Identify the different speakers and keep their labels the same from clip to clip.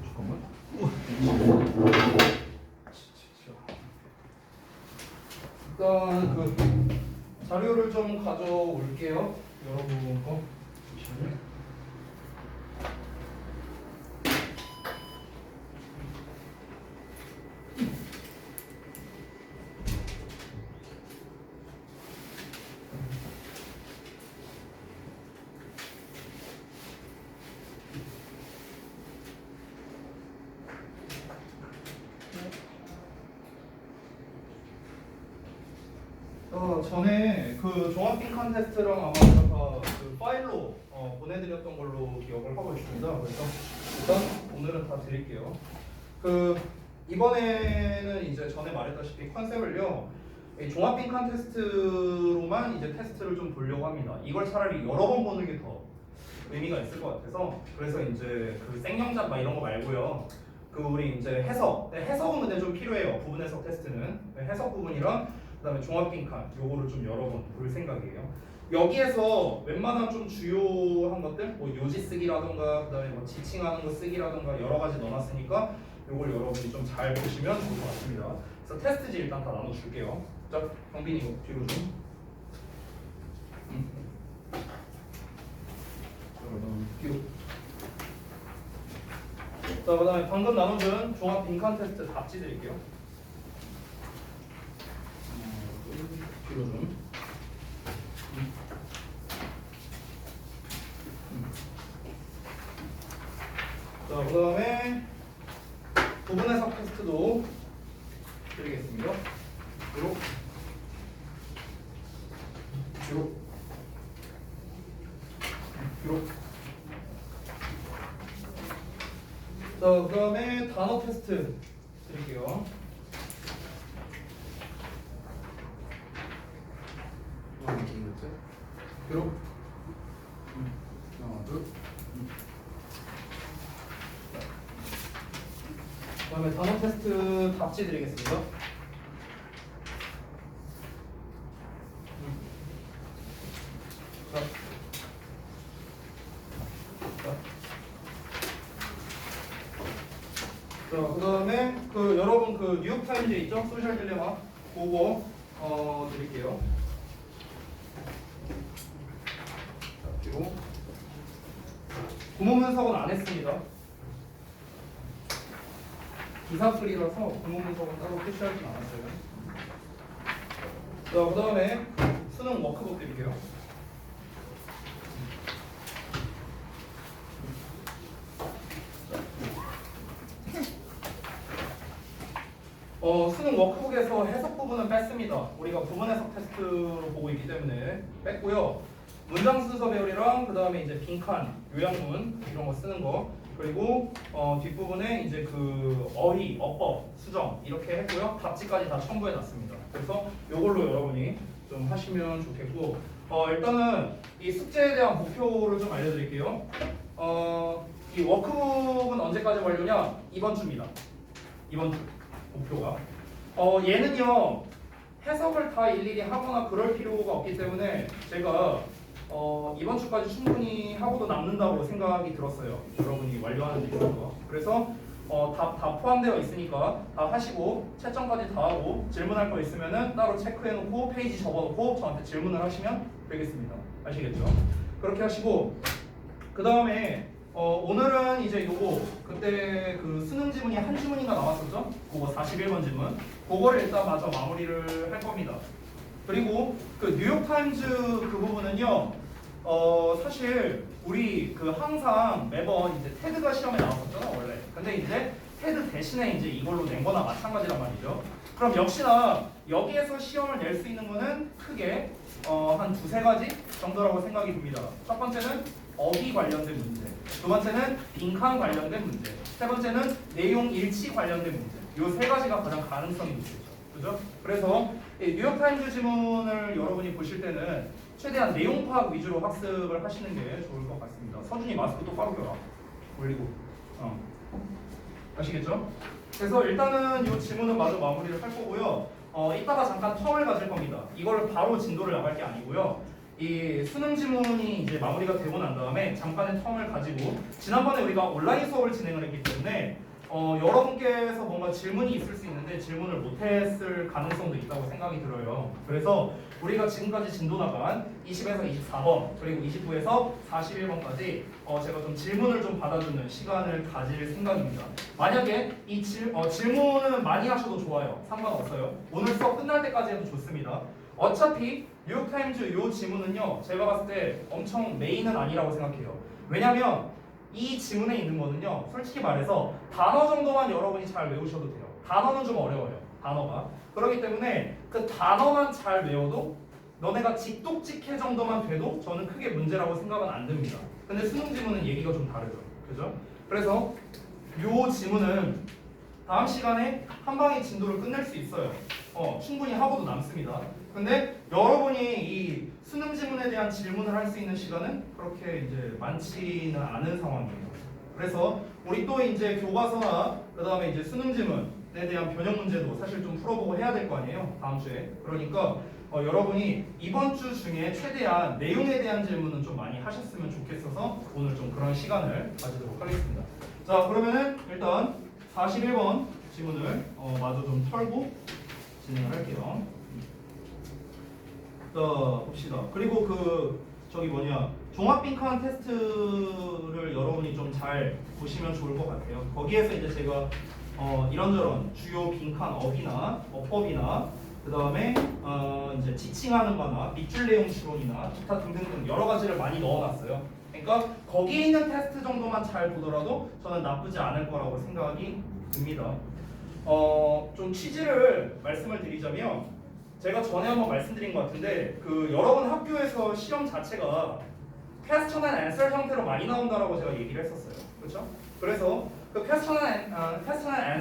Speaker 1: 잠깐만. 일단 그 자료를 좀 가져올게요. 여러분 거. 잠시만요. 전에 그 종합 빈칸 테스트랑 아마 제가 그 파일로 보내드렸던 걸로 기억을 하고 있습니다. 그래서 일단 오늘은 다 드릴게요. 그 이번에는 이제 전에 말했다시피 컨셉을요, 이 종합 빈칸 테스트로만 이제 테스트를 좀 보려고 합니다. 이걸 차라리 여러 번 보는 게 더 의미가 있을 것 같아서, 그래서 이제 그 생명작 막 이런 거 말고요. 그 우리 이제 해석, 해석은 근데 좀 필요해요. 부분 해석 테스트는 해석 부분이랑 그다음에 종합 빈칸 요거를 좀 여러 번 볼 생각이에요. 여기에서 웬만한 좀 주요한 것들, 뭐 요지 쓰기라던가 그다음에 뭐 지칭하는 거 쓰기라던가 여러 가지 넣어놨으니까 요걸 여러분이 좀 잘 보시면 좋을 것 같습니다. 그래서 테스트지 일단 다 나눠줄게요. 자, 경빈이 이거 뒤로 좀. 뒤로. 자, 그다음에 방금 나눠준 종합 빈칸 테스트 답지 드릴게요. 뒤로 좀. 자, 그다음에 부분 해석 테스트도 드리겠습니다. 뒤로. 뒤로. 뒤로. 자, 그다음에 단어 테스트 드릴게요. 뒤로. 하나, 둘. 그다음에 단어 테스트 답지 드리겠습니다. 자. 자, 그다음에 그 여러분 그 뉴욕 타임즈 있죠? 소셜 딜레마 그거 드릴게요. 자, 그리고 구문 분석은 안 했습니다. 기사 풀이라서 구문 분석은 따로 표시하진 않았어요. 자, 그다음에 수능 워크북 드릴게요. 수능 워크북에서 해석 부분은 뺐습니다. 우리가 부분 해석 테스트로 보고 있기 때문에 뺐고요. 문장 순서 배열이랑 그 다음에 이제 빈칸, 요약문 이런 거 쓰는 거, 그리고 뒷부분에 이제 그 어휘, 어법, 수정 이렇게 했고요. 답지까지 다 첨부해 놨습니다. 그래서 이걸로 여러분이 좀 하시면 좋겠고, 일단은 이 숙제에 대한 목표를 좀 알려드릴게요. 이 워크북은 언제까지 완료냐? 이번 주입니다. 이번 주 목표가. 얘는요 해석을 다 일일이 하거나 그럴 필요가 없기 때문에 제가 이번 주까지 충분히 하고도 남는다고 생각이 들었어요. 여러분이 완료하는 데 있어서. 그래서 다 포함되어 있으니까 다 하시고 채점까지 다 하고 질문할 거 있으면은 따로 체크해놓고 페이지 접어놓고 저한테 질문을 하시면 되겠습니다. 아시겠죠? 그렇게 하시고 그 다음에 오늘은 이제 요거 그때 그 수능 지문이 한 지문인가 나왔었죠? 그거 41번 지문. 그거를 일단 마저 마무리를 할 겁니다. 그리고 그 뉴욕타임즈 그 부분은요. 사실 우리 그 항상 매번 이제 테드가 시험에 나왔었잖아 원래. 근데 이제 테드 대신에 이제 이걸로 낸 거나 마찬가지란 말이죠. 그럼 역시나 여기에서 시험을 낼 수 있는 거는 크게 한 두세 가지 정도라고 생각이 듭니다. 첫 번째는 어휘 관련된 문제, 두 번째는 빈칸 관련된 문제, 세 번째는 내용 일치 관련된 문제. 이 세 가지가 가장 가능성이 높겠죠. 그죠? 그래서 이 뉴욕타임즈 지문을 여러분이 보실 때는 최대한 내용 파악 위주로 학습을 하시는 게 좋을 것 같습니다. 서준이 마스크 똑바로 껴라. 올리고. 아시겠죠? 그래서 일단은 이 지문은 마저 마무리를 할 거고요. 이따가 잠깐 텀을 가질 겁니다. 이거를 바로 진도를 나갈 게 아니고요. 이 수능 지문이 이제 마무리가 되고 난 다음에 잠깐의 텀을 가지고 지난번에 우리가 온라인 수업을 진행을 했기 때문에 여러분께서 뭔가 질문이 있을 수 있는데 질문을 못했을 가능성도 있다고 생각이 들어요. 그래서 우리가 지금까지 진도 나간 20에서 24번 그리고 29에서 41번까지 제가 좀 질문을 좀 받아주는 시간을 가질 생각입니다. 만약에 이 질문은 많이 하셔도 좋아요. 상관없어요. 오늘 수업 끝날 때까지 해도 좋습니다. 어차피 뉴욕타임즈 요 지문은요 제가 봤을 때 엄청 메인은 아니라고 생각해요. 왜냐면 이 지문에 있는 거는요 솔직히 말해서 단어 정도만 여러분이 잘 외우셔도 돼요. 단어는 좀 어려워요. 단어가. 그렇기 때문에 그 단어만 잘 외워도 너네가 직독직해 정도만 돼도 저는 크게 문제라고 생각은 안 듭니다. 근데 수능 지문은 얘기가 좀 다르죠. 그죠? 그래서 요 지문은 다음 시간에 한 방에 진도를 끝낼 수 있어요. 충분히 하고도 남습니다. 근데 여러분이 이 수능 지문에 대한 질문을 할 수 있는 시간은 그렇게 이제 많지는 않은 상황이에요. 그래서 우리 또 이제 교과서나 그 다음에 이제 수능 지문에 대한 변형 문제도 사실 좀 풀어보고 해야 될 거 아니에요. 다음 주에. 그러니까 여러분이 이번 주 중에 최대한 내용에 대한 질문은 좀 많이 하셨으면 좋겠어서 오늘 좀 그런 시간을 가지도록 하겠습니다. 자, 그러면은 일단 41번 지문을 마저 좀 털고 진행을 할게요. 자, 봅시다. 그리고 종합 빈칸 테스트를 여러분이 좀 잘 보시면 좋을 것 같아요. 거기에서 이제 제가 이런저런 주요 빈칸 어휘나 어법이나 그 다음에 이제 지칭하는 바나 밑줄 내용 추론이나 기타 등등등 여러 가지를 많이 넣어놨어요. 그러니까 거기에 있는 테스트 정도만 잘 보더라도 저는 나쁘지 않을 거라고 생각이 듭니다. 좀 취지를 말씀을 드리자면 제가 전에 한번 말씀드린 것 같은데 여러분 학교에서 시험 자체가 퀘스천 앤 앤서 형태로 많이 나온다라고 제가 얘기를 했었어요. 그렇죠? 그래서 그 퀘스천 앤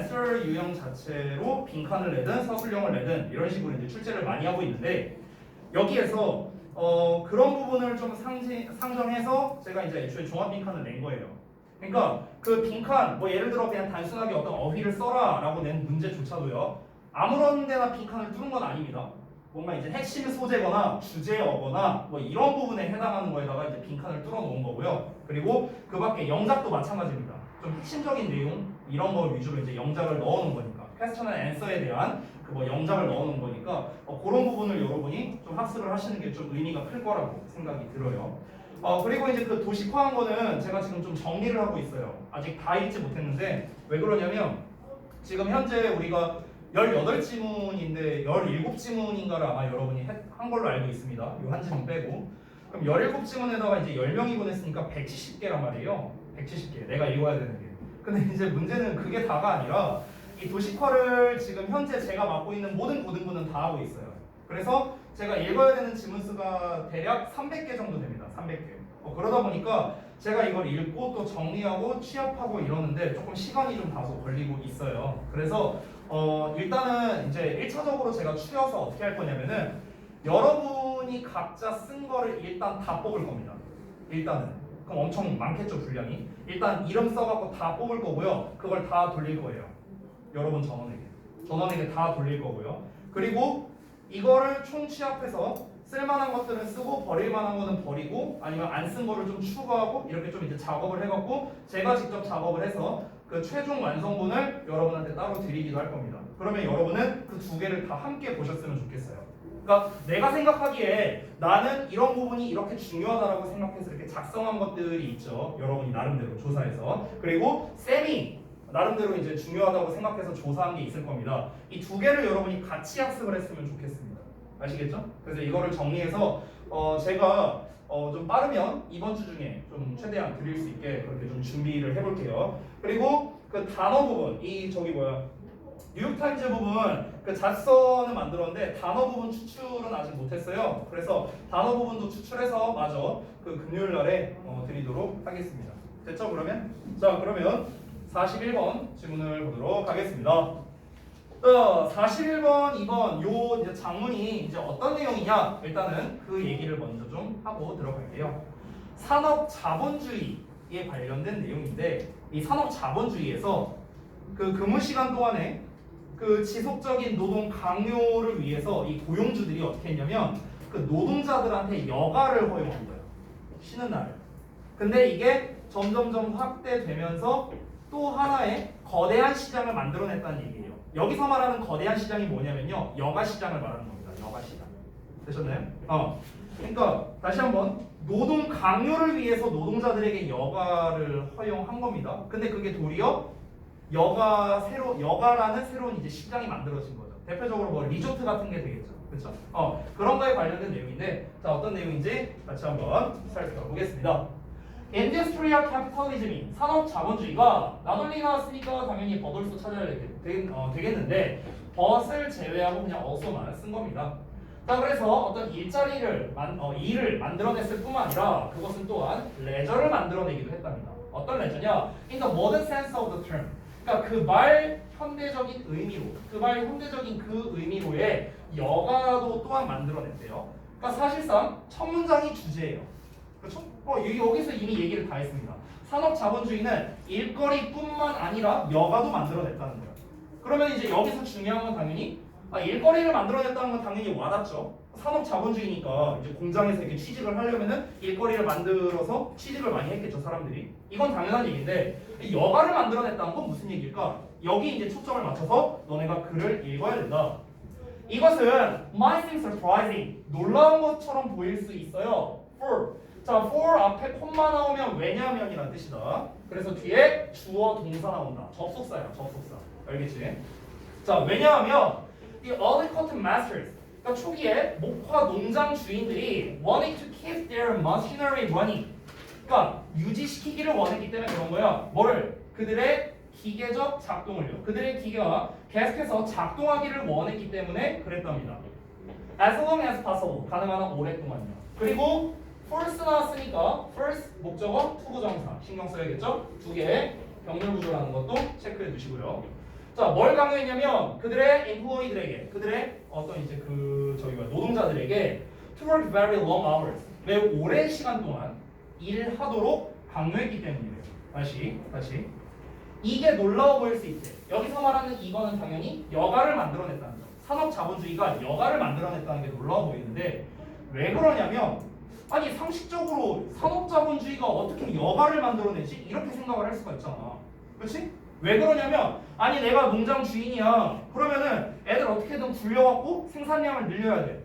Speaker 1: 앤서 유형 자체로 빈칸을 내든 서술형을 내든 이런 식으로 이제 출제를 많이 하고 있는데 여기에서 그런 부분을 좀 상정해서 제가 이제 애초에 종합 빈칸을 낸 거예요. 그러니까 그 빈칸 예를 들어 그냥 단순하게 어떤 어휘를 써라라고 낸 문제조차도요. 아무런 데나 빈칸을 뚫은 건 아닙니다. 뭔가 이제 핵심 소재거나 주제어거나 이런 부분에 해당하는 거에다가 이제 빈칸을 뚫어 놓은 거고요. 그리고 그 밖에 영작도 마찬가지입니다. 좀 핵심적인 내용 이런 거 위주로 이제 영작을 넣어 놓은 거니까 퀘스천 앤 앤서에 대한 영작을 넣어 놓은 거니까 그런 부분을 여러분이 좀 학습을 하시는 게 좀 의미가 클 거라고 생각이 들어요. 그리고 이제 그 도식화한 거는 제가 지금 좀 정리를 하고 있어요. 아직 다 읽지 못했는데 왜 그러냐면 지금 현재 우리가 18지문인데 17지문인가를 아마 여러분이 한 걸로 알고 있습니다. 요 한 지문 빼고. 그럼 17지문에다가 이제 10명이 보냈으니까 170개란 말이에요. 170개. 내가 읽어야 되는 게. 근데 이제 문제는 그게 다가 아니라 이 도식화를 지금 현재 제가 맡고 있는 모든 고등부는 다 하고 있어요. 그래서 제가 읽어야 되는 지문 수가 대략 300개 정도 됩니다. 300개. 그러다 보니까 제가 이걸 읽고 또 정리하고 취합하고 이러는데 조금 시간이 좀 다소 걸리고 있어요. 그래서 일단은 이제 1차적으로 제가 추려서 어떻게 할 거냐면은 여러분이 각자 쓴 거를 일단 다 뽑을 겁니다. 일단은. 그럼 엄청 많겠죠, 분량이. 일단 이름 써갖고 다 뽑을 거고요. 그걸 다 돌릴 거예요. 여러분 전원에게 다 돌릴 거고요. 그리고 이거를 총 취합해서 쓸만한 것들은 쓰고 버릴 만한 거는 버리고 아니면 안 쓴 거를 좀 추가하고 이렇게 좀 이제 작업을 해갖고 제가 직접 작업을 해서 그 최종 완성본을 여러분한테 따로 드리기도 할 겁니다. 그러면 여러분은 그 두 개를 다 함께 보셨으면 좋겠어요. 그러니까 내가 생각하기에 나는 이런 부분이 이렇게 중요하다라고 생각해서 이렇게 작성한 것들이 있죠. 여러분이 나름대로 조사해서. 그리고 쌤이 나름대로 이제 중요하다고 생각해서 조사한 게 있을 겁니다. 이 두 개를 여러분이 같이 학습을 했으면 좋겠습니다. 아시겠죠? 그래서 이거를 정리해서 제가 좀 빠르면 이번 주 중에 좀 최대한 드릴 수 있게 그렇게 좀 준비를 해볼게요. 그리고 그 단어 부분, 뉴욕타임즈 부분 그 잣서는 만들었는데 단어 부분 추출은 아직 못했어요. 그래서 단어 부분도 추출해서 마저 그 금요일 날에 드리도록 하겠습니다. 됐죠? 그러면? 자, 그러면 41번 질문을 보도록 하겠습니다. 41번, 2번 요 이제 장문이 이제 어떤 내용이냐? 일단은 그 얘기를 먼저 좀 하고 들어갈게요. 산업 자본주의에 관련된 내용인데 이 산업 자본주의에서 그 근무 시간 동안에 그 지속적인 노동 강요를 위해서 이 고용주들이 어떻게 했냐면 그 노동자들한테 여가를 허용한 거예요. 쉬는 날을. 근데 이게 점점점 확대되면서 또 하나의 거대한 시장을 만들어냈다는 얘기예요. 여기서 말하는 거대한 시장이 뭐냐면요, 여가 시장을 말하는 겁니다. 여가 시장. 되셨나요? 그러니까 다시 한번 노동 강요를 위해서 노동자들에게 여가를 허용한 겁니다. 근데 그게 도리어 여가라는 새로운 이제 시장이 만들어진 거죠. 대표적으로 뭐 리조트 같은 게 되겠죠. 그렇죠? 그런 거에 관련된 내용인데, 자, 어떤 내용인지 같이 한번 살펴보겠습니다. 인더스트리얼 캐피탈리즘이 산업 자본주의가 나돌리 나왔으니까 당연히 버돌수 찾아야 되겠는데 벗을 제외하고 그냥 어소만 쓴 겁니다. 자, 그래서 어떤 일을 만들어냈을 뿐만 아니라 그것은 또한 레저를 만들어내기도 했답니다. 어떤 레저냐? In the modern sense of the term. 그러니까 그 말 현대적인 그 의미로의 여가도 또한 만들어냈대요. 그러니까 사실상 첫 문장이 주제예요. 그렇죠? 여기서 이미 얘기를 다 했습니다. 산업 자본주의는 일거리뿐만 아니라 여가도 만들어냈다는 거예요. 그러면 이제 여기서 중요한 건 당연히 일거리를 만들어냈다는 건 당연히 와닿죠. 산업 자본주의니까 이제 공장에서 이렇게 취직을 하려면은 일거리를 만들어서 취직을 많이 했겠죠, 사람들이. 이건 당연한 얘기인데 여가를 만들어냈다는 건 무슨 얘기일까? 여기 이제 초점을 맞춰서 너네가 글을 읽어야 된다. 이것은 might seem surprising, 놀라운 것처럼 보일 수 있어요. for. 자, for 앞에 콤마 나오면 왜냐면이라는 뜻이다. 그래서 뒤에 주어 동사 나온다. 접속사야, 접속사. 알겠지? 자, 왜냐하면 the early cotton masters, 그러니까 초기에 목화 농장 주인들이 wanted to keep their machinery running, 그러니까 유지시키기를 원했기 때문에 그런 거야. 뭐를? 그들의 기계적 작동을요. 그들의 기계가 계속해서 작동하기를 원했기 때문에 그랬답니다. As long as possible, 가능한 한 오랫동안요. 그리고 first 나왔으니까 first 목적어, 투부정사 신경 써야겠죠? 두 개의 병렬 구조라는 것도 체크해 두시고요. 자, 뭘 강요했냐면 그들의 employee들에게, 그들의 어떤 이제 노동자들에게 to work very long hours, 매우 오랜 시간 동안 일하도록 강요했기 때문이래요. 다시. 이게 놀라워 보일 수 있대. 여기서 말하는 이거는 당연히 여가를 만들어냈다는 거. 산업 자본주의가 여가를 만들어냈다는 게 놀라워 보이는데 왜 그러냐면 아니 상식적으로 산업 자본주의가 어떻게 여가를 만들어내지? 이렇게 생각을 할 수가 있잖아. 그렇지? 왜 그러냐면 아니 내가 농장 주인이야. 그러면은 애들 어떻게든 굴려갖고 생산량을 늘려야 돼.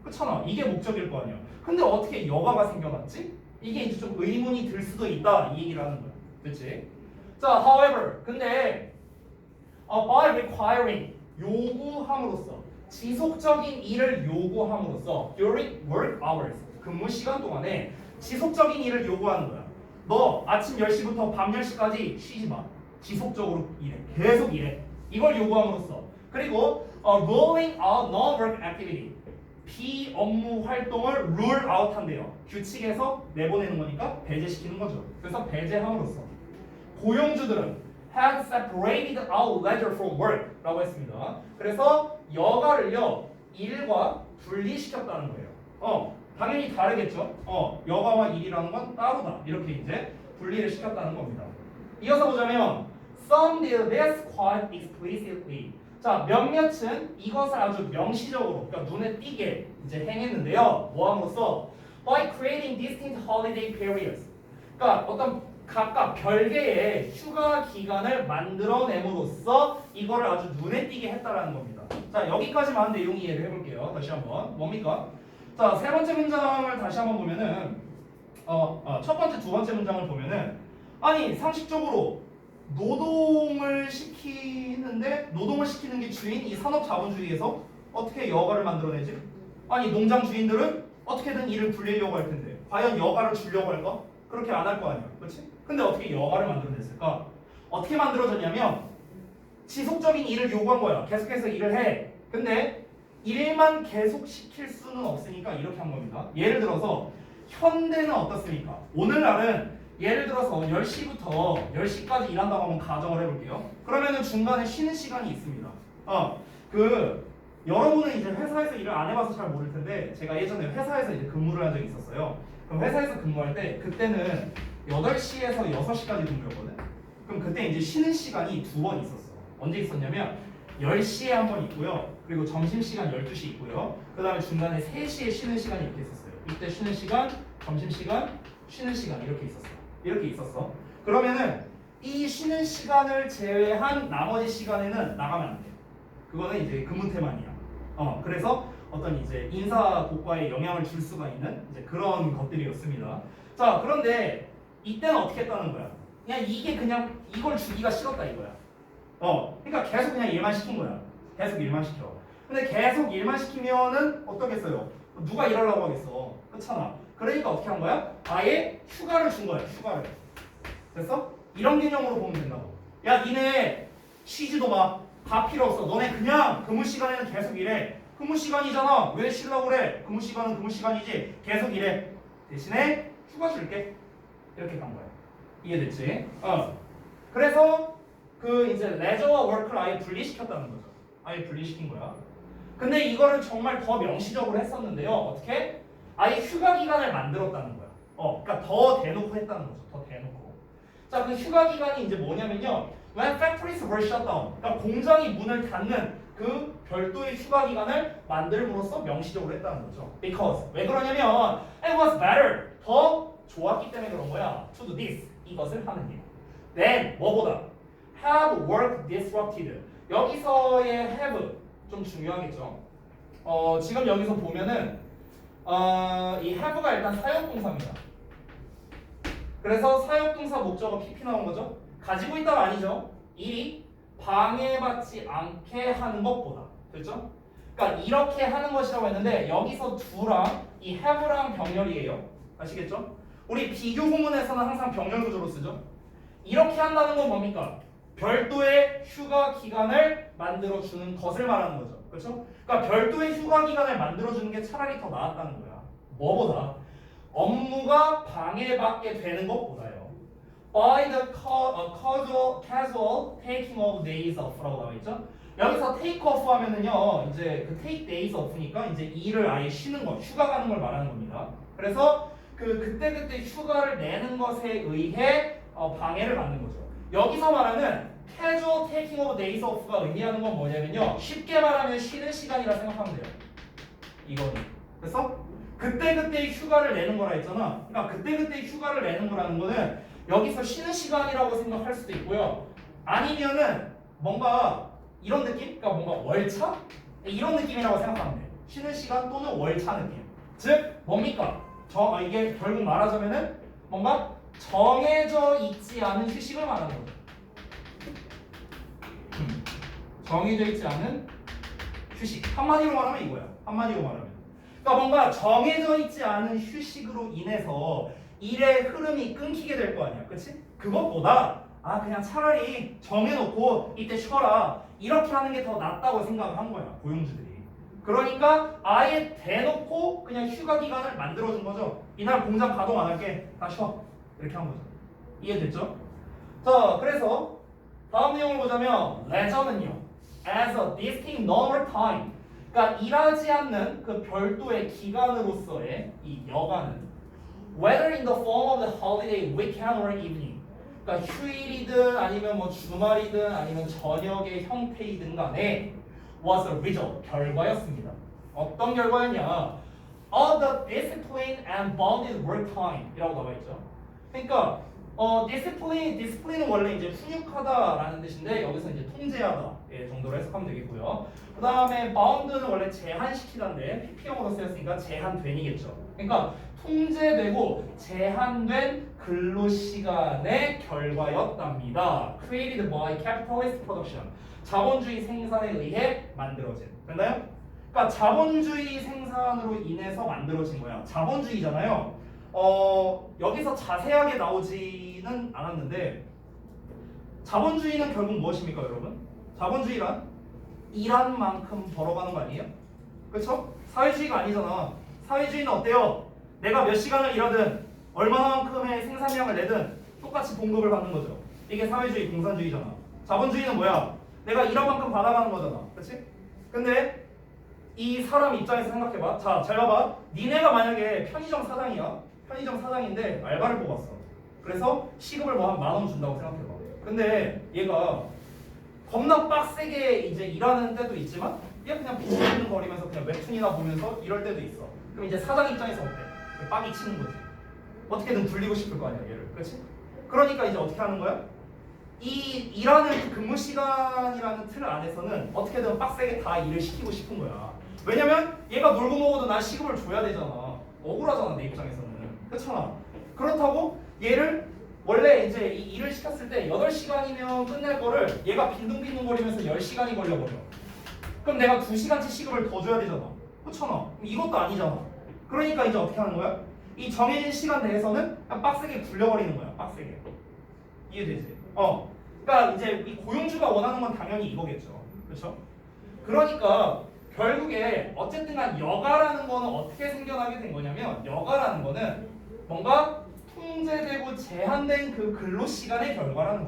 Speaker 1: 그렇잖아. 이게 목적일 거 아니야. 근데 어떻게 여가가 생겨났지? 이게 이제 좀 의문이 들 수도 있다. 이 얘기를 하는 거야. 그렇지? 자, however, 근데 by requiring, 요구함으로써, 지속적인 일을 요구함으로써 during work hours, 근무 시간 동안에 지속적인 일을 요구하는 거야. 너 아침 10시부터 밤 10시까지 쉬지 마. 지속적으로 일해. 계속 일해. 이걸 요구함으로써. 그리고 rolling out non-work activity, 비업무 활동을 rule out 한대요. 규칙에서 내보내는 거니까 배제시키는 거죠. 그래서 배제함으로써 고용주들은 had separated out leisure from work 라고 했습니다. 그래서 여가를요 일과 분리시켰다는 거예요. 당연히 다르겠죠. 여가와 일이라는 건 따로다. 이렇게 이제 분리를 시켰다는 겁니다. 이어서 보자면 some did this quite explicitly. 자, 몇몇은 이것을 아주 명시적으로, 그러니까 눈에 띄게 이제 행했는데요. 뭐함으로써 by creating distinct holiday periods. 그러니까 어떤 각각 별개의 휴가 기간을 만들어냄으로써 이거를 아주 눈에 띄게 했다라는 겁니다. 자, 여기까지만 내용 이해를 해볼게요. 다시 한번 뭡니까? 자, 세 번째 문장을 다시 한번 보면은 첫 번째, 두 번째 문장을 보면은 아니 상식적으로 노동을 시키는 게 주인 이 산업 자본주의에서 어떻게 여가를 만들어내지? 아니 농장 주인들은 어떻게든 일을 불리려고 할 텐데 과연 여가를 주려고 할까? 그렇게 안 할 거 아니야, 그렇지? 근데 어떻게 여가를 만들어냈을까? 어떻게 만들어졌냐면 지속적인 일을 요구한 거야. 계속해서 일을 해. 근데 일만 계속 시킬 수는 없으니까 이렇게 한 겁니다. 예를 들어서 현대는 어떻습니까? 오늘날은 예를 들어서 10시부터 10시까지 일한다고 한번 가정을 해볼게요. 그러면은 중간에 쉬는 시간이 있습니다. 여러분은 이제 회사에서 일을 안 해봐서 잘 모를 텐데 제가 예전에 회사에서 이제 근무를 한 적이 있었어요. 그럼 회사에서 근무할 때 그때는 8시에서 6시까지 근무였거든. 그럼 그때 이제 쉬는 시간이 두 번 있었어. 언제 있었냐면 10시에 한 번 있고요. 그리고 점심시간 12시 있고요. 그 다음에 중간에 3시에 쉬는 시간이 이렇게 있었어요. 이때 쉬는 시간, 점심시간, 쉬는 시간 이렇게 있었어요. 이렇게 있었어. 그러면은 이 쉬는 시간을 제외한 나머지 시간에는 나가면 안 돼요. 그거는 이제 근무태만이야. 그래서 어떤 이제 인사 고과에 영향을 줄 수가 있는 이제 그런 것들이었습니다. 자, 그런데 이때는 어떻게 했다는 거야? 그냥 이게 그냥 이걸 주기가 싫었다 이거야. 그러니까 계속 그냥 일만 시킨 거야. 계속 일만 시켜. 근데 계속 일만 시키면은 어떻겠어요? 누가 일하려고 하겠어? 그렇잖아. 그러니까 어떻게 한 거야? 아예 휴가를 준 거야. 휴가를. 됐어? 이런 개념으로 보면 된다고. 야, 니네 쉬지도 마. 다 필요 없어. 너네 그냥 근무 시간에는 계속 일해. 근무 시간이잖아. 왜 쉬려고 그래? 근무 시간은 근무 시간이지. 계속 일해. 대신에 휴가 줄게. 이렇게 간 거야. 이해됐지? 그래서 그 이제 레저와 워크를 아예 분리시켰다는 거죠. 아예 분리시킨 거야. 근데 이거를 정말 더 명시적으로 했었는데요. 어떻게? 아예 휴가 기간을 만들었다는 거야. 그러니까 더 대놓고 했다는 거죠. 더 대놓고. 자, 그 휴가 기간이 이제 뭐냐면요. When factories were shut down. 그러니까 공장이 문을 닫는 그 별도의 휴가 기간을 만들므로써 명시적으로 했다는 거죠. Because 왜 그러냐면 it was better. 더 좋았기 때문에 그런 거야. To do this. 이것을 하는 게. Then 뭐보다 have work disrupted. 여기서의 have 좀 중요하겠죠. 지금 여기서 보면은 이 have가 일단 사역동사입니다. 그래서 사역동사 목적어 PP 나온 거죠. 가지고 있다가 아니죠. 일이 방해받지 않게 하는 것보다. 됐죠? 그러니까 이렇게 하는 것이라고 했는데 여기서 do랑 이 have랑 병렬이에요. 아시겠죠? 우리 비교 구문에서는 항상 병렬 구조로 쓰죠. 이렇게 한다는 건 뭡니까? 별도의 휴가 기간을 만들어주는 것을 말하는 거죠. 그렇죠? 그러니까 별도의 휴가 기간을 만들어주는 게 차라리 더 나았다는 거야. 뭐보다? 업무가 방해받게 되는 것보다요. By the casual taking of days off라고 나와 있죠. 여기서 take off 하면은요, 이제 그 take days off니까 이제 일을 아예 쉬는 거, 휴가 가는 걸 말하는 겁니다. 그래서 그때 휴가를 내는 것에 의해 방해를 받는 거죠. 여기서 말하는 casual taking of days off가 의미하는 건 뭐냐면요, 쉽게 말하면 쉬는 시간이라 생각하면 돼요. 이거는. 그래서 그때 휴가를 내는 거라 했잖아. 그러니까 그때 휴가를 내는 거라는 거는 여기서 쉬는 시간이라고 생각할 수도 있고요. 아니면은 뭔가 이런 느낌? 그러니까 뭔가 월차? 이런 느낌이라고 생각하면 돼. 쉬는 시간 또는 월차 느낌. 즉 뭡니까? 이게 결국 말하자면은 뭔가 정해져 있지 않은 휴식을 말하는 거죠. 정해져 있지 않은 휴식. 한마디로 말하면 이거야. 한마디로 말하면. 그러니까 뭔가 정해져 있지 않은 휴식으로 인해서 일의 흐름이 끊기게 될 거 아니야. 그치? 그것보다 그냥 차라리 정해놓고 이때 쉬어라. 이렇게 하는 게 더 낫다고 생각을 한 거야. 고용주들이. 그러니까 아예 대놓고 그냥 휴가 기간을 만들어준 거죠. 이날 공장 가동 안 할게. 다 쉬어. 이렇게 한 거죠. 이해됐죠? 자, 그래서 다음 내용을 보자면 레저는요. As a distinct normal time. 그러니까 일하지 않는 그 별도의 기간으로서의 이 여가는 whether in the form of the holiday, weekend or evening. 그러니까 휴일이든 아니면 뭐 주말이든 아니면 저녁의 형태이든 간에 was a result, 결과였습니다. 어떤 결과였냐? Of the discipline and bounded work time 이라고 나와 있죠. 그러니까 discipline은 원래 이제 훈육하다라는 뜻인데 여기서 이제 통제하다 정도로 해석하면 되겠고요. 그 다음에 bound는 원래 제한시키다인데 pp형으로 쓰였으니까 제한된이겠죠. 그러니까 통제되고 제한된 근로시간의 결과였답니다. Created by capitalist production. 자본주의 생산에 의해 만들어진. 됐나요? 그러니까 자본주의 생산으로 인해서 만들어진 거야. 자본주의잖아요. 여기서 자세하게 나오지는 않았는데 자본주의는 결국 무엇입니까, 여러분? 자본주의란 일한 만큼 벌어가는 거 아니에요? 그렇죠? 사회주의가 아니잖아. 사회주의는 어때요? 내가 몇 시간을 일하든 얼마만큼의 생산량을 내든 똑같이 봉급을 받는 거죠. 이게 사회주의, 공산주의잖아. 자본주의는 뭐야? 내가 일한 만큼 받아가는 거잖아. 그렇지? 근데 이 사람 입장에서 생각해봐. 자, 잘 봐봐. 니네가 만약에 편의점 사장이야. 편의점 사장인데 알바를 뽑았어. 그래서 시급을 뭐 한 10,000원 준다고 생각해봐. 근데 얘가 겁나 빡세게 이제 일하는 때도 있지만 얘 그냥 빈둥빈둥 거리면서 그냥 웹툰이나 보면서 이럴 때도 있어. 그럼 이제 사장 입장에서 어때? 빡이 치는 거지. 어떻게든 굴리고 싶을 거 아니야 얘를. 그렇지? 그러니까 이제 어떻게 하는 거야? 이 일하는 근무 시간이라는 틀 안에서는 어떻게든 빡세게 다 일을 시키고 싶은 거야. 왜냐면 얘가 놀고 먹어도 난 시급을 줘야 되잖아. 억울하잖아 내 입장에서는. 그렇잖아. 그렇다고 얘를 원래 이제 이 일을 시켰을 때 8시간이면 끝낼 거를 얘가 빈둥빈둥 거리면서 10시간이 걸려버려. 그럼 내가 2시간치 시급을 더 줘야 되잖아. 그렇잖아. 그럼 이것도 아니잖아. 그러니까 이제 어떻게 하는 거야? 이 정해진 시간 내에서는 그냥 빡세게 굴려버리는 거야. 빡세게. 이해되지? 그러니까 이제 이 고용주가 원하는 건 당연히 이거겠죠. 그렇죠? 그러니까 결국에 어쨌든 간 여가라는 거는 어떻게 생겨나게 된 거냐면 여가라는 거는 뭔가 통제되고 제한된 그 근로 시간의 결과라는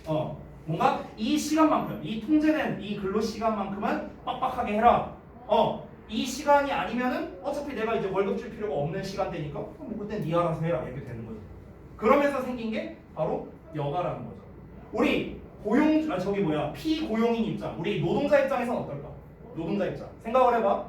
Speaker 1: 거야. 뭔가 이 시간만큼 이 통제된 이 근로 시간만큼은 빡빡하게 해라. 이 시간이 아니면은 어차피 내가 이제 월급 줄 필요가 없는 시간대니까 뭐 그때 네 알아서 해라 이렇게 되는 거죠. 그러면서 생긴 게 바로 여가라는 거죠. 우리 피고용인 입장, 우리 노동자 입장에서는 어떨까? 노동자 입장 생각을 해봐.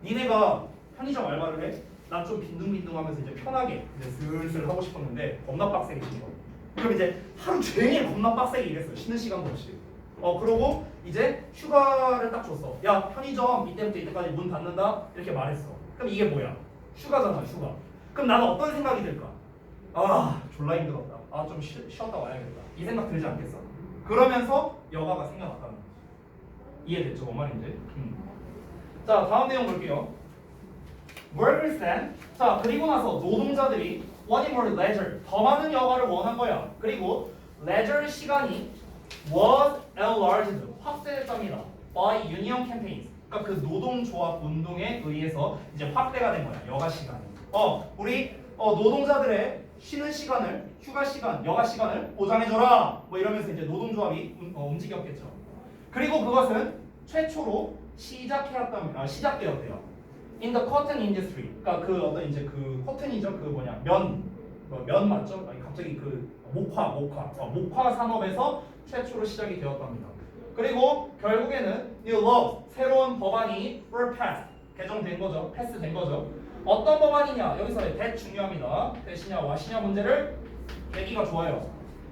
Speaker 1: 니네가 편의점 알바를 해. 난 좀 빈둥빈둥하면서 이제 편하게 이제 슬슬 하고 싶었는데 겁나 빡세게 신 거. 그럼 이제 하루 종일 겁나 빡세게 일했어. 쉬는 시간도 없이. 그러고 이제 휴가를 딱 줬어. 야 편의점 이때부터 이때까지 문 닫는다 이렇게 말했어. 그럼 이게 뭐야? 휴가잖아 휴가. 그럼 나는 어떤 생각이 들까? 아 졸라 힘들었다. 아 좀 쉬었다 와야겠다. 이 생각 들지 않겠어? 그러면서 여가가 생겨났다는 거지. 이해됐죠? 뭔 말인지? 자 다음 내용 볼게요. Workers then. 자 그리고 나서 노동자들이 wanted more leisure. 더 많은 여가를 원한 거야. 그리고 leisure 시간이 was enlarged. 확대됐답니다. by union campaigns. 그러니까 그 노동조합 운동에 의해서 이제 확대가 된 거야. 여가 시간이. 우리 노동자들의 쉬는 시간을, 휴가 시간, 여가 시간을 보장해줘라. 뭐 이러면서 이제 노동조합이 움직였겠죠. 그리고 그것은 최초로 시작되었대요. In the cotton industry. 그러니까 그 어떤 이제 그 커튼이죠. 그 뭐냐 면 맞죠? 아니 갑자기 그 목화 산업에서 최초로 시작이 되었답니다. 그리고 결국에는 new laws 새로운 법안이 were passed 개정된 거죠. 패스된 거죠. 어떤 법안이냐? 여기서 that 중요합니다. 대시냐 와시냐 문제를 내기가 좋아요.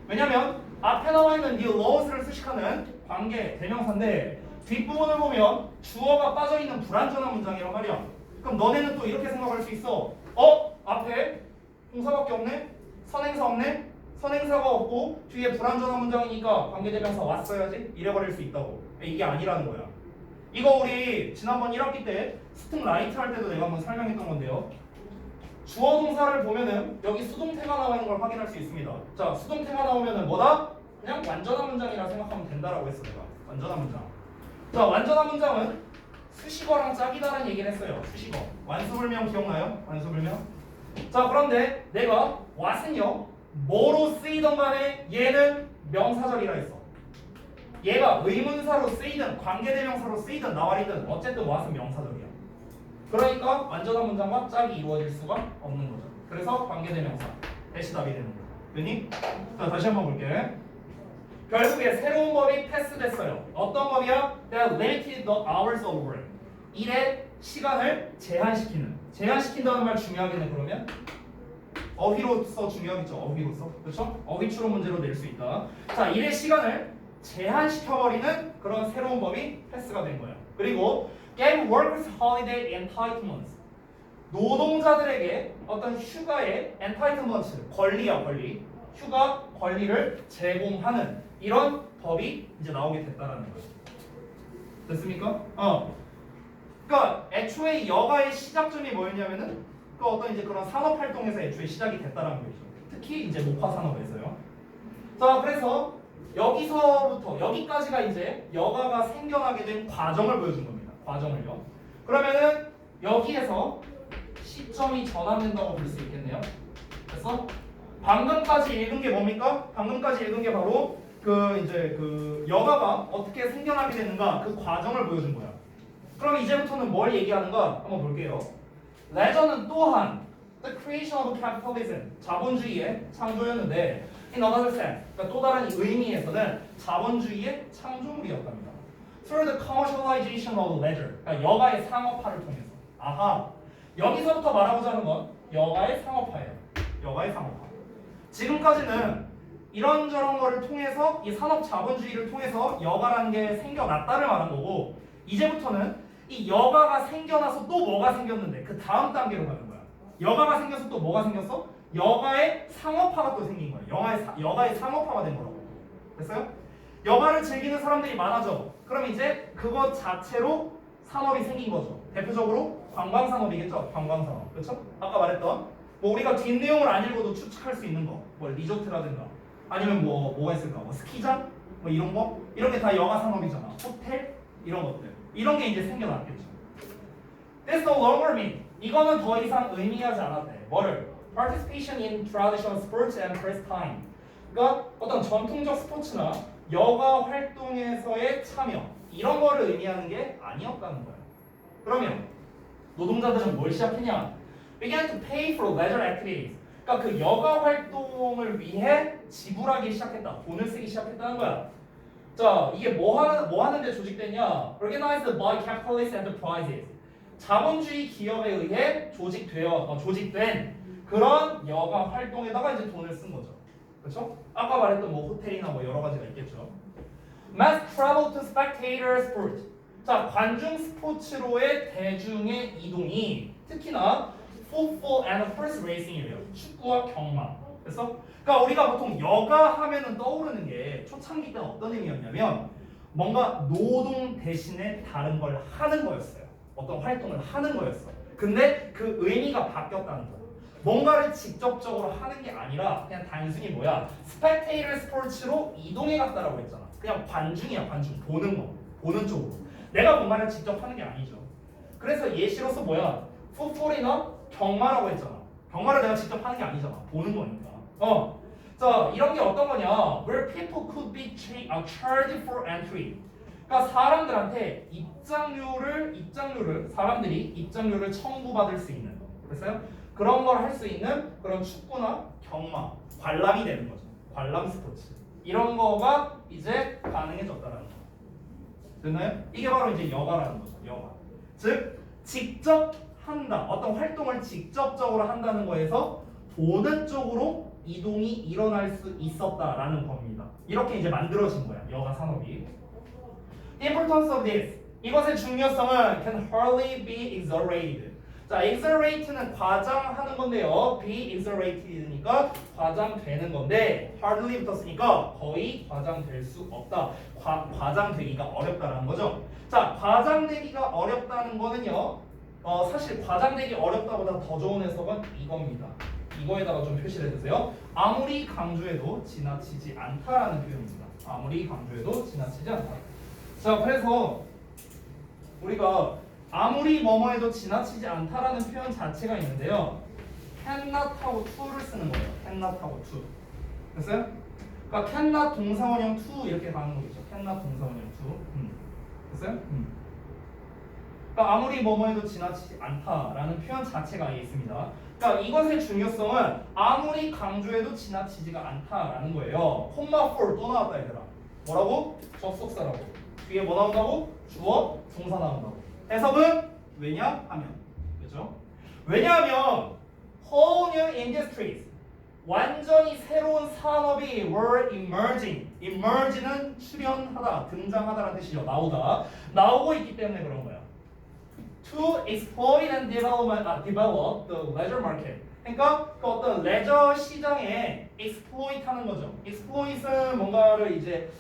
Speaker 1: 왜냐면 앞에 나와 있는 new laws를 수식하는 관계 대명사인데 뒷부분을 보면 주어가 빠져있는 불완전한 문장이란 말이야. 그럼 너네는 또 이렇게 생각할 수 있어. 앞에 동사밖에 없네? 선행사 없네? 선행사가 없고 뒤에 불완전한 문장이니까 관계대명사 왔어야지? 이래버릴 수 있다고. 이게 아니라는 거야. 이거 우리 지난번 1학기 때 스팅 라이트 할 때도 내가 한번 설명했던 건데요. 주어 동사를 보면은 여기 수동태가 나와 있는 걸 확인할 수 있습니다. 자, 수동태가 나오면은 뭐다? 그냥 완전한 문장이라 생각하면 된다라고 했어 내가. 완전한 문장. 자, 완전한 문장은 수식어랑 짝이다라는 얘기를 했어요. 수식어. 완수불명 기억나요? 완수불명. 자, 그런데 내가 what은요 뭐로 쓰이던 간에 얘는 명사절이라 했어. 얘가 의문사로 쓰이든 관계대명사로 쓰이든 나와리든 어쨌든 what은 명사절이야. 그러니까 완전한 문장과 짝이 이루어질 수가 없는 거죠. 그래서 관계대명사 대시 답이 되는 거죠. 됐니? 자, 다시 한번 볼게. 결국에 새로운 법이 패스됐어요. 어떤 법이야? That limited the hours of work. 일의 시간을 제한시킨다는 말 중요하겠네. 그러면 어휘로서 중요하겠죠. 어휘로서. 그렇죠? 어휘 추론 문제로 낼 수 있다. 자, 일의 시간을 제한시켜버리는 그런 새로운 법이 패스가 된 거예요. 그리고 gave workers holiday entitlements. 노동자들에게 어떤 휴가의 entitlements, 권리야 권리. 휴가 권리를 제공하는 이런 법이 이제 나오게 됐다라는 거예요. 됐습니까? 그러니까 애초에 여가의 시작점이 뭐였냐면은 그 어떤 이제 그런 산업 활동에서 애초에 시작이 됐다라는 거죠. 특히 이제 목화 산업에서요. 자, 그래서 여기서부터 여기까지가 이제 여가가 생겨나게 된 과정을 보여준 겁니다. 과정을요. 그러면은 여기에서 시점이 전환된다고 볼 수 있겠네요. 됐어? 방금까지 읽은 게 뭡니까? 방금까지 읽은 게 바로 그 여가가 어떻게 생겨나게 되는가 그 과정을 보여준 거야. 그럼 이제부터는 뭘 얘기하는가 한번 볼게요. 레저는 또한 the creation of capitalism 자본주의의 창조였는데 in another sense 그러니까 또 다른 의미에서는 자본주의의 창조물이었답니다. through the commercialization of leisure. 그러니까 여가의 상업화를 통해서. 아하. 여기서부터 말하고자 하는 건 여가의 상업화예요. 여가의 상업화. 지금까지는 이런저런 거를 통해서 이 산업 자본주의를 통해서 여가라는 게 생겨났다를 말한 거고 이제부터는 이 여가가 생겨나서 또 뭐가 생겼는데 그 다음 단계로 가는 거야. 여가가 생겨서 또 뭐가 생겼어? 여가의 상업화가 또 생긴 거야. 여가의 상업화가 된 거라고. 됐어요? 여가를 즐기는 사람들이 많아져. 그럼 이제 그것 자체로 산업이 생긴 거죠. 대표적으로 관광산업이겠죠. 관광산업. 그렇죠? 아까 말했던 뭐 우리가 뒷내용을 안 읽어도 추측할 수 있는 거. 뭐 리조트라든가 아니면 뭐가 있을까? 뭐 스키장? 뭐 이런 거? 이런 게 다 여가 산업이잖아. 호텔? 이런 것들. 이런 게 이제 생겨났겠죠. This no longer mean. 이거는 더 이상 의미하지 않았대. 뭐를? Participation in traditional sports and pastime. 그러니까 어떤 전통적 스포츠나 여가 활동에서의 참여 이런 거를 의미하는 게 아니었다는 거야. 그러면 노동자들은 뭘 시작했냐? Began to pay for leisure activities. 그러니까 그 여가 활동을 위해 지불하기 시작했다. 돈을 쓰기 시작했다는 거야. 자, 이게 뭐 하는데 조직됐냐? Organized by capitalist enterprises. 자본주의 기업에 의해 조직된 그런 여가 활동에다가 이제 돈을 쓴 거죠. 그렇죠? 아까 말했던 뭐 호텔이나 뭐 여러 가지가 있겠죠. Mass travel to spectator sport. 자, 관중 스포츠로의 대중의 이동이 특히나 football and horse racing이래요. 축구와 경마. 그래서 그러니까 우리가 보통 여가 하면은 떠오르는 게 초창기 때는 어떤 의미였냐면 뭔가 노동 대신에 다른 걸 하는 거였어요. 어떤 활동을 하는 거였어. 근데 그 의미가 바뀌었다는 거야. 뭔가를 직접적으로 하는 게 아니라 그냥 단순히 뭐야? 스펙테이터 스포츠로 이동해 갔다라고 했잖아. 그냥 관중이야, 관중. 보는 거. 보는 쪽으로. 내가 뭔가를 직접 하는 게 아니죠. 그래서 예시로서 뭐야? 풋볼이나 경마라고 했잖아. 경마를 내가 직접 하는 게 아니잖아. 보는 거니까. 자, 이런 게 어떤 거냐? Where people could be charged for entry. 그러니까 사람들한테 사람들이 입장료를 청구받을 수 있는. 그랬어요? 그런 걸 할 수 있는 그런 축구나 경마, 관람이 되는 거죠. 관람 스포츠. 이런 거가 이제 가능해졌다라는 거. 됐나요? 이게 바로 이제 여가라는 거죠. 여가. 즉 직접 한다. 어떤 활동을 직접적으로 한다는 거에서 보는 쪽으로 이동이 일어날 수 있었다라는 겁니다. 이렇게 이제 만들어진 거야. 여가 산업이. The importance of this. 이것의 중요성은 can hardly be exaggerated. 자, exaggerat는 과장하는 건데요. be exaggerated니까 과장되는 건데 hardly 붙었으니까 거의 과장될 수 없다. 과장되기가 어렵다라는 거죠. 자, 과장되기가 어렵다는 거는요. 사실 과장되기 어렵다보다 더 좋은 해석은 이겁니다. 이거에다가 좀 표시를 해주세요. 아무리 강조해도 지나치지 않다라는 표현입니다. 아무리 강조해도 지나치지 않다. 자, 그래서 우리가 아무리 뭐뭐해도 지나치지 않다라는 표현 자체가 있는데요. cannot하고 to를 쓰는 거예요. cannot하고 to. 됐어요? 그러니까 cannot 동사원형 to 이렇게 가는 거겠죠. cannot 동사원형 to. 됐어요? 그러니까 아무리 뭐뭐해도 지나치지 않다라는 표현 자체가 아예 있습니다. 그러니까 이것의 중요성은 아무리 강조해도 지나치지가 않다라는 거예요. 콤마 4 또 나왔다 얘들아. 뭐라고? 접속사라고. 뒤에 뭐 나온다고? 주어, 동사 나온다고. 해석은 왜냐 하면, 그렇죠? 왜냐하면 whole new industries, 완전히 새로운 산업이 were emerging. emerge는 출현하다, 등장하다라는 뜻이죠. 나오고 있기 때문에 그런 거야. To exploit and develop the leisure market. 그러니까 그 어떤 레저 시장에 exploit 하는 거죠. exploit은 뭔가를 이제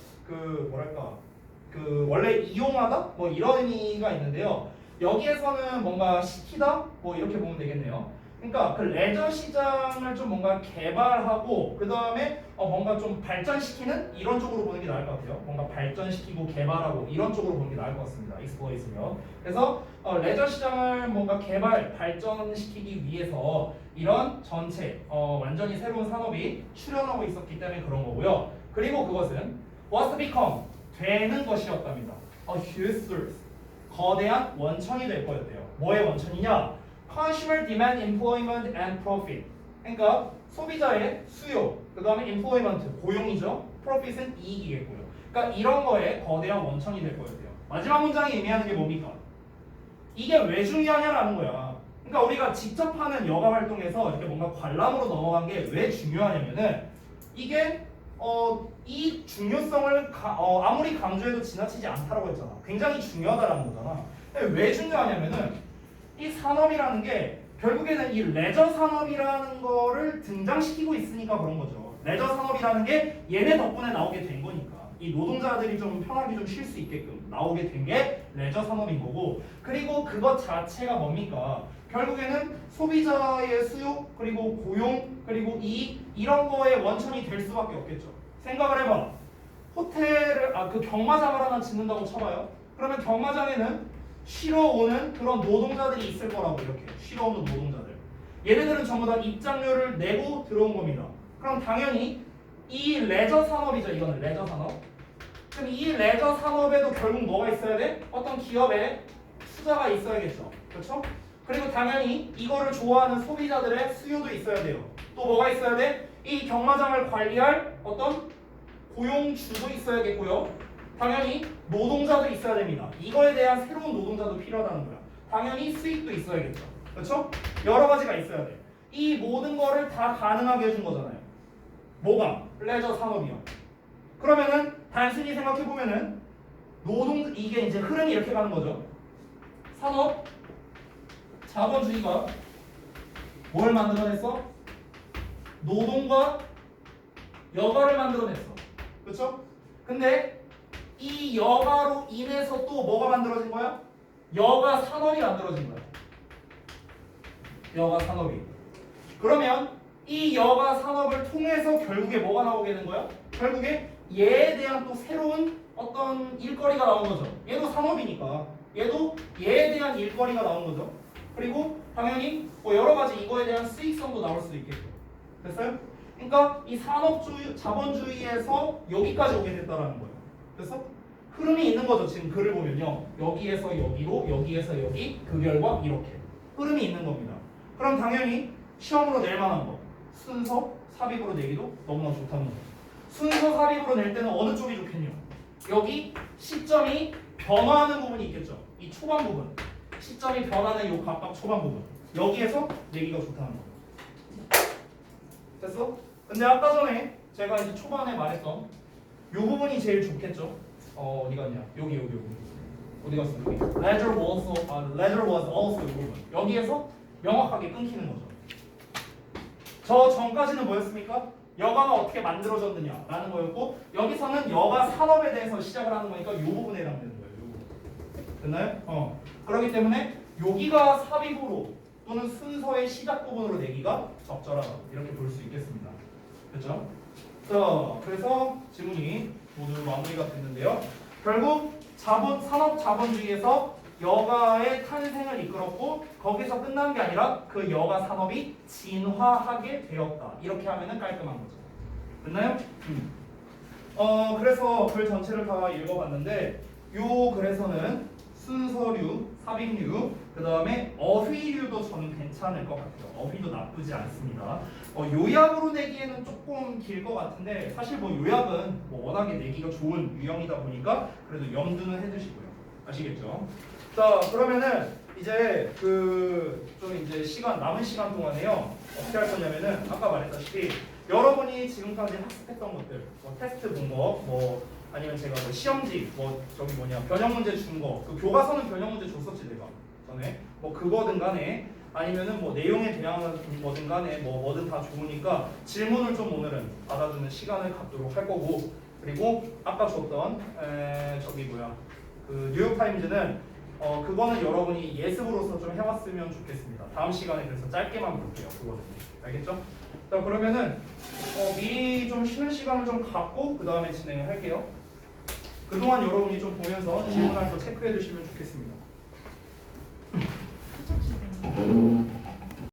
Speaker 1: 원래 이용하다 뭐 이런 의미가 있는데요. 여기에서는 뭔가 시키다 뭐 이렇게 보면 되겠네요. 그러니까 그 레저 시장을 좀 뭔가 개발하고 그 다음에 뭔가 좀 발전시키는 이런 쪽으로 보는 게 나을 것 같아요. 뭔가 발전시키고 개발하고 이런 쪽으로 보는 게 나을 것 같습니다. 익스플로이트면. 그래서 레저 시장을 뭔가 발전시키기 위해서 이런 전체 완전히 새로운 산업이 출현하고 있었기 때문에 그런 거고요. 그리고 그것은 was to become 되는 것이었답니다. A huge source. 거대한 원천이 될 거였대요. 뭐의 원천이냐? Consumer demand, employment, and profit. 그러니까 소비자의 수요, 그 다음에 employment, 고용이죠. profit은 이익이겠고요. 그러니까 이런 거에 거대한 원천이 될 거였대요. 마지막 문장이 의미하는 게 뭡니까? 이게 왜 중요하냐라는 거야. 그러니까 우리가 직접 하는 여가 활동에서 이렇게 뭔가 관람으로 넘어간 게 왜 중요하냐면은 이게 이 중요성을 아무리 강조해도 지나치지 않다라고 했잖아. 굉장히 중요하다라는 거잖아. 왜 중요하냐면은 이 산업이라는 게 결국에는 이 레저 산업이라는 거를 등장시키고 있으니까 그런 거죠. 레저 산업이라는 게 얘네 덕분에 나오게 된 거니까. 이 노동자들이 좀 편하게 좀 쉴 수 있게끔 나오게 된 게 레저 산업인 거고, 그리고 그것 자체가 뭡니까? 결국에는 소비자의 수요, 그리고 고용, 그리고 이런 거의 원천이 될 수밖에 없겠죠. 생각을 해봐. 호텔을 그 경마장을 하나 짓는다고 쳐봐요. 그러면 경마장에는 쉬러 오는 그런 노동자들이 있을 거라고. 이렇게 쉬러 오는 노동자들, 얘네들은 전부 다 입장료를 내고 들어온 겁니다. 그럼 당연히 이 레저 산업이죠. 이거는 레저 산업. 그럼 이 레저 산업에도 결국 뭐가 있어야 돼? 어떤 기업에 투자가 있어야겠죠. 그렇죠? 그리고 당연히 이거를 좋아하는 소비자들의 수요도 있어야 돼요. 또 뭐가 있어야 돼? 이 경마장을 관리할 어떤 고용주도 있어야겠고요. 당연히 노동자도 있어야 됩니다. 이거에 대한 새로운 노동자도 필요하다는 거야. 당연히 수익도 있어야겠죠. 그렇죠? 여러 가지가 있어야 돼. 이 모든 거를 다 가능하게 해준 거잖아요. 뭐가? 레저 산업이요. 그러면은 단순히 생각해 보면은 이게 이제 흐름이 이렇게 가는 거죠. 산업 자본주의가 뭘 만들어냈어? 노동과 여가를 만들어냈어. 그렇죠? 근데 이 여가로 인해서 또 뭐가 만들어진 거야? 여가 산업이 만들어진 거야. 여가 산업이. 그러면 이 여가 산업을 통해서 결국에 뭐가 나오게 되는 거야? 결국에 얘에 대한 또 새로운 어떤 일거리가 나온 거죠. 얘도 산업이니까 얘도 얘에 대한 일거리가 나온 거죠. 그리고 당연히 뭐 여러 가지 이거에 대한 수익성도 나올 수도 있겠죠. 됐어요? 그러니까 이 산업주의, 자본주의에서 여기까지 오게 됐다라는 거예요. 그래서 흐름이 있는 거죠. 지금 글을 보면요. 여기에서 여기로, 여기에서 여기, 그 결과 이렇게 흐름이 있는 겁니다. 그럼 당연히 시험으로 낼 만한 거, 순서, 삽입으로 내기도 너무나 좋다는 거죠. 순서, 삽입으로 낼 때는 어느 쪽이 좋겠냐? 여기 시점이 변화하는 부분이 있겠죠. 이 초반 부분, 시점이 변하는 이 각각 초반 부분, 여기에서 내기가 좋다는 거. 됐어? 근데 아까 전에 제가 이제 초반에 말했던 이 부분이 제일 좋겠죠. 어디 갔냐? 여기 어디 갔어? 여기. Ledger was also 이 부분. 여기에서 명확하게 끊기는 거죠. 저 전까지는 뭐였습니까? 여가가 어떻게 만들어졌느냐라는 거였고, 여기서는 여가 산업에 대해서 시작을 하는 거니까 이 부분에 해당되는 거예요. 이 부분. 됐나요? 그렇기 때문에 여기가 삽입으로 또는 순서의 시작 부분으로 내기가 적절하다, 이렇게 볼 수 있겠습니다. 그렇죠? 자, 그래서 지문이 모두 마무리가 됐는데요. 결국 산업 자본주의에서 여가의 탄생을 이끌었고, 거기서 끝난 게 아니라 그 여가 산업이 진화하게 되었다. 이렇게 하면은 깔끔한 거죠. 됐나요? 그래서 글 전체를 다 읽어봤는데, 요 글에서는 순서류, 삽입류, 그 다음에 어휘류도 저는 괜찮을 것 같아요. 어휘도 나쁘지 않습니다. 요약으로 내기에는 조금 길 것 같은데, 사실 뭐 요약은 뭐 워낙에 내기가 좋은 유형이다 보니까 그래도 염두는 해두시고요. 아시겠죠? 자, 그러면은 이제 좀 이제 남은 시간 동안에요, 어떻게 할 거냐면은 아까 말했다시피 여러분이 지금까지 학습했던 것들, 뭐 테스트 본 거, 뭐 아니면 제가 뭐 시험지, 뭐 변형 문제 준 거, 그 교과서는 변형 문제 줬었지 내가 전에, 뭐 그거든 간에 아니면은 뭐 내용에 대한 뭐든 간에 뭐든 다 좋으니까 질문을 좀 오늘은 받아주는 시간을 갖도록 할 거고, 그리고 아까 줬던 그 뉴욕타임즈는 그거는 여러분이 예습으로서 좀 해왔으면 좋겠습니다. 다음 시간에 그래서 짧게만 볼게요. 그거는 알겠죠? 자, 그러면은 미리 좀 쉬는 시간을 좀 갖고 그 다음에 진행을 할게요. 그동안 여러분이 좀 보면서 질문할 거 체크해 주시면 좋겠습니다.